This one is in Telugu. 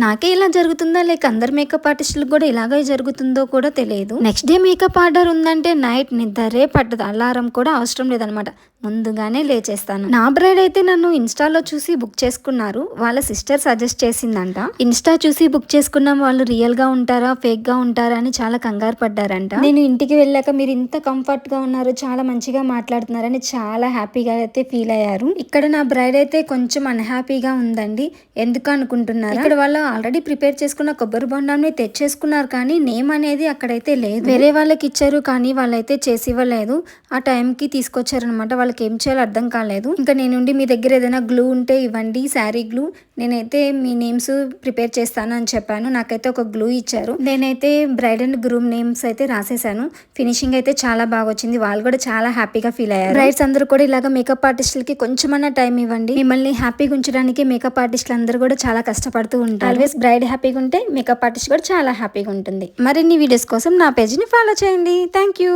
నాకే ఇలా జరుగుతుందా లేక అందరు మేకప్ ఆర్టిస్టులకు కూడా ఇలాగే జరుగుతుందో కూడా తెలియదు. నెక్స్ట్ డే మేకప్ ఆర్డర్ ఉందంటే నైట్ నిద్రే పట్టదు, అలారం కూడా అవసరం లేదనమాట, ముందుగానే లేచేస్తాను. నా బ్రైడ్ అయితే నన్ను ఇన్స్టాలో చూసి బుక్ చేసుకున్నారు, వాళ్ళ సిస్టర్ సజెస్ట్ చేసిందంట. ఇన్స్టా చూసి బుక్ చేసుకున్నాం, వాళ్ళు రియల్ గా ఉంటారా ఫేక్ గా ఉంటారా అని చాలా కంగారు పడ్డారంట. నేను ఇంటికి వెళ్ళాక మీరు ఇంత కంఫర్ట్ గా ఉన్నారు, చాలా మంచిగా మాట్లాడుతున్నారని చాలా హ్యాపీగా అయితే ఫీల్ అయ్యారు. ఇక్కడ నా బ్రైడ్ అయితే కొంచెం అన్హ్యాపీగా ఉందండి. ఎందుకు అనుకుంటున్నారు, ఇక్కడ వాళ్ళు ఆల్రెడీ ప్రిపేర్ చేసుకున్న కొబ్బరి బొండాన్ని తెచ్చేసుకున్నారు, కానీ నేమ్ అనేది అక్కడైతే లేదు, వేరే వాళ్ళకి ఇచ్చారు, కానీ వాళ్ళైతే చేసి ఇవ్వలేదు. ఆ టైంకి తీసుకొచ్చారనమాట, వాళ్ళకి ఏం చేయాలో అర్థం కాలేదు. ఇంకా నేనుండి మీ దగ్గర ఏదైనా గ్లూ ఉంటే ఇవ్వండి, శారీ గ్లూ, నేనైతే మీ నేమ్స్ ప్రిపేర్ చేస్తాను అని చెప్పాను. నాకైతే ఒక గ్లూ ఇచ్చారు, నేనైతే బ్రైడ్ అండ్ గ్రూమ్ నేమ్స్ అయితే రాసేసాను. ఫినిషింగ్ అయితే చాలా బాగా వచ్చింది, వాళ్ళు కూడా చాలా హ్యాపీగా ఫీల్ అయ్యారు. బ్రైడ్స్ అందరూ కూడా ఇలాగ మేకప్ ఆర్టిస్టులకి కొంచెమన్నా టైం ఇవ్వండి, మిమ్మల్ని హ్యాపీగా ఉంచడానికి మేకప్ ఆర్టిస్టులు అందరూ కూడా చాలా కష్టపడుతూ ఉంటారు. ఆల్వేస్ బ్రైడ్ హ్యాపీగా ఉంటే మేకప్ ఆర్టిస్ట్ కూడా చాలా హ్యాపీగా ఉంటుంది. మరిన్ని వీడియోస్ కోసం నా పేజీని ఫాలో చేయండి. Thank you.